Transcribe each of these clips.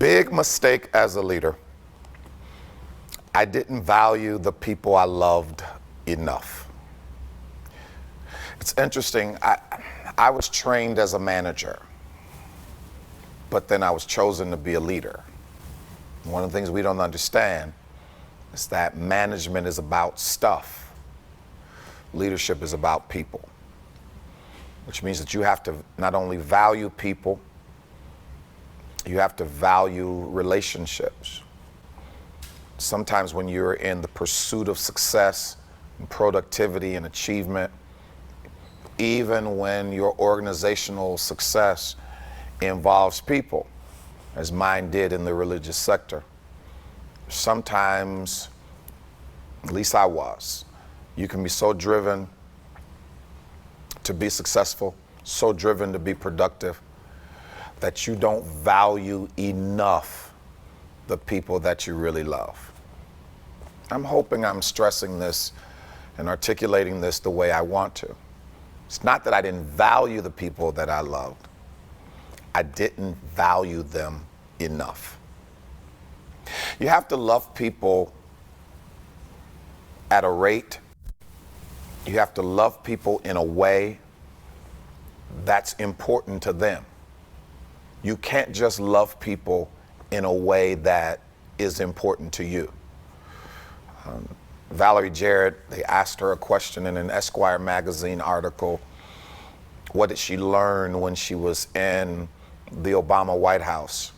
Big mistake as a leader. I didn't value the people I loved enough. It's interesting, I was trained as a manager, but then I was chosen to be a leader. One of the things we don't understand is that management is about stuff. Leadership is about people, which means that you have to not only value people, you have to value relationships. Sometimes when you're in the pursuit of success and productivity and achievement, even when your organizational success involves people, as mine did in the religious sector, sometimes, at least I was, you can be so driven to be successful, so driven to be productive, that you don't value enough the people that you really love. I'm hoping I'm stressing this and articulating this the way I want to. It's not that I didn't value the people that I loved. I didn't value them enough. You have to love people at a rate. You have to love people in a way that's important to them. You can't just love people in a way that is important to you. Valerie Jarrett, they asked her a question in an Esquire magazine article. What did she learn when she was in the Obama White House?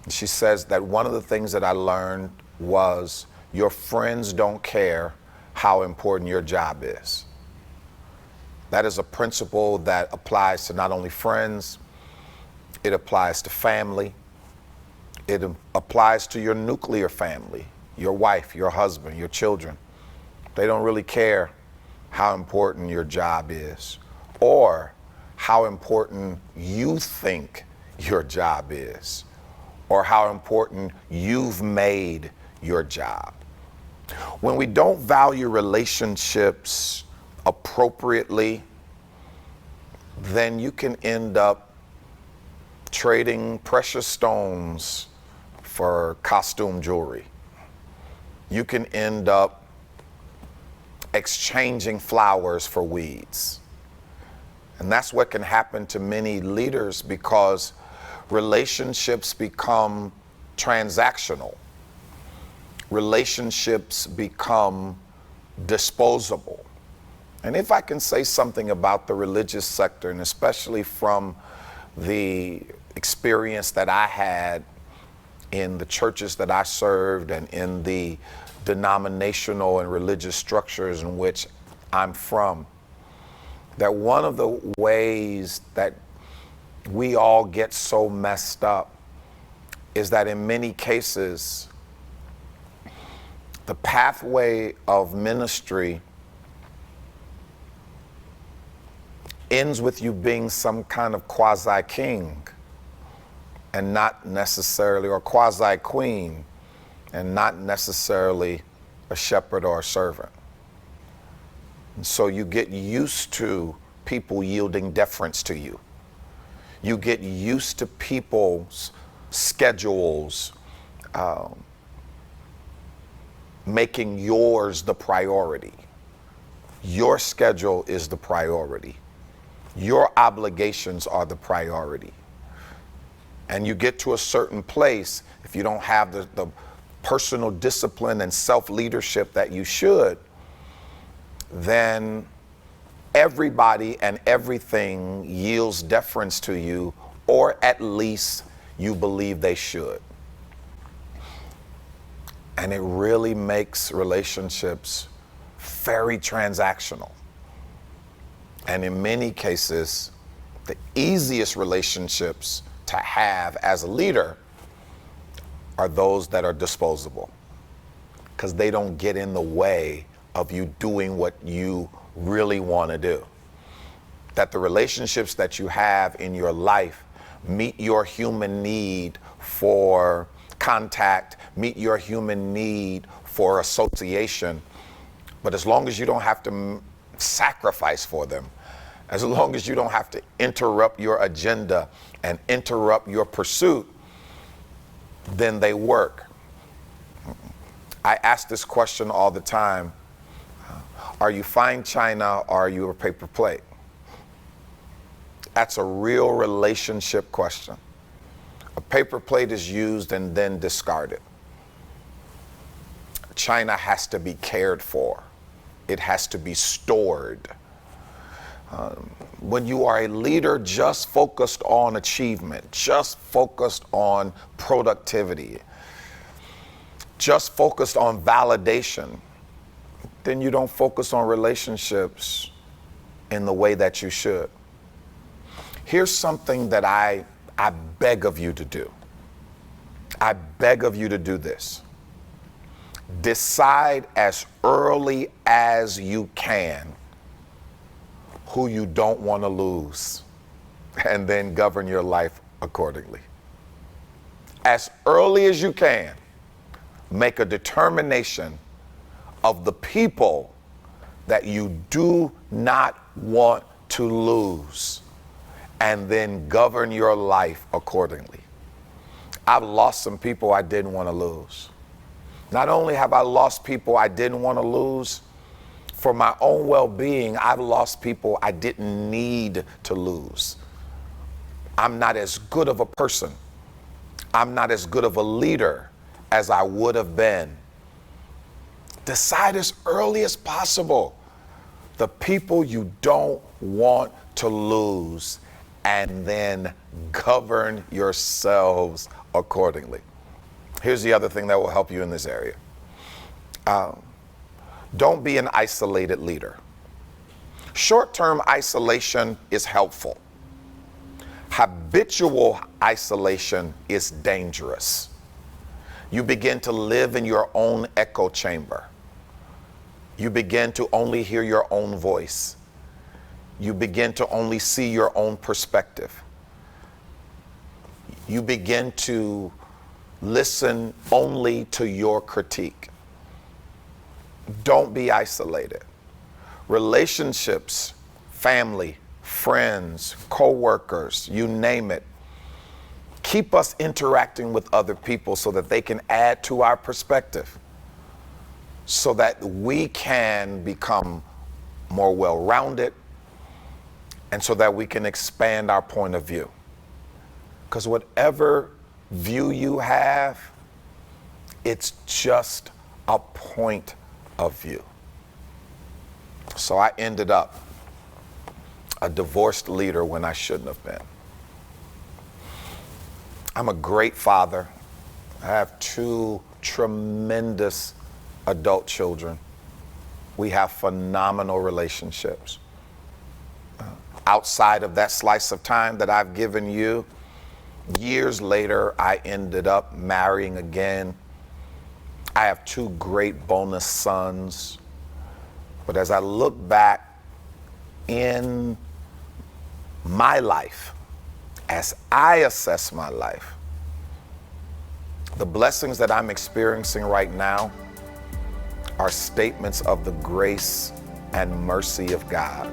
She says that one of the things that I learned was your friends don't care how important your job is. That is a principle that applies to not only friends, it applies to family, it applies to your nuclear family, your wife, your husband, your children. They don't really care how important your job is or how important you think your job is or how important you've made your job. When we don't value relationships appropriately, then you can end up trading precious stones for costume jewelry. You can end up exchanging flowers for weeds. And that's what can happen to many leaders because relationships become transactional. Relationships become disposable. And if I can say something about the religious sector, and especially from the experience that I had in the churches that I served and in the denominational and religious structures in which I'm from, that one of the ways that we all get so messed up is that in many cases, the pathway of ministry ends with you being some kind of quasi-king and not necessarily, or quasi-queen, and not necessarily a shepherd or a servant. And so you get used to people yielding deference to you. You get used to people's schedules making yours the priority. Your schedule is the priority. Your obligations are the priority. And you get to a certain place, if you don't have the personal discipline and self-leadership that you should, then everybody and everything yields deference to you, or at least you believe they should. And it really makes relationships very transactional. And in many cases, the easiest relationships to have as a leader are those that are disposable, because they don't get in the way of you doing what you really want to do. That the relationships that you have in your life meet your human need for contact, meet your human need for association. But as long as you don't have to sacrifice for them, as long as you don't have to interrupt your agenda and interrupt your pursuit, then they work. I ask this question all the time. Are you fine china or are you a paper plate? That's a real relationship question. A paper plate is used and then discarded. China has to be cared for. It has to be stored. When you are a leader just focused on achievement, just focused on productivity, just focused on validation, then you don't focus on relationships in the way that you should. Here's something that I beg of you to do. I beg of you to do this. Decide as early as you can who you don't want to lose, and then govern your life accordingly. As early as you can, make a determination of the people that you do not want to lose, and then govern your life accordingly. I've lost some people I didn't want to lose. Not only have I lost people I didn't want to lose, for my own well-being, I've lost people I didn't need to lose. I'm not as good of a person. I'm not as good of a leader as I would have been. Decide as early as possible the people you don't want to lose, and then govern yourselves accordingly. Here's the other thing that will help you in this area. Don't be an isolated leader. Short-term isolation is helpful. Habitual isolation is dangerous. You begin to live in your own echo chamber. You begin to only hear your own voice. You begin to only see your own perspective. You begin to listen only to your critique. Don't be isolated. Relationships, family, friends, co-workers, you name it, keep us interacting with other people so that they can add to our perspective, so that we can become more well-rounded, and so that we can expand our point of view. Because whatever view you have, it's just a point of view. So I ended up a divorced leader when I shouldn't have been. I'm a great father. I have 2 tremendous adult children. We have phenomenal relationships. Outside of that slice of time that I've given you, years later, I ended up marrying again. I have 2 great bonus sons. But as I look back in my life, as I assess my life, the blessings that I'm experiencing right now are statements of the grace and mercy of God.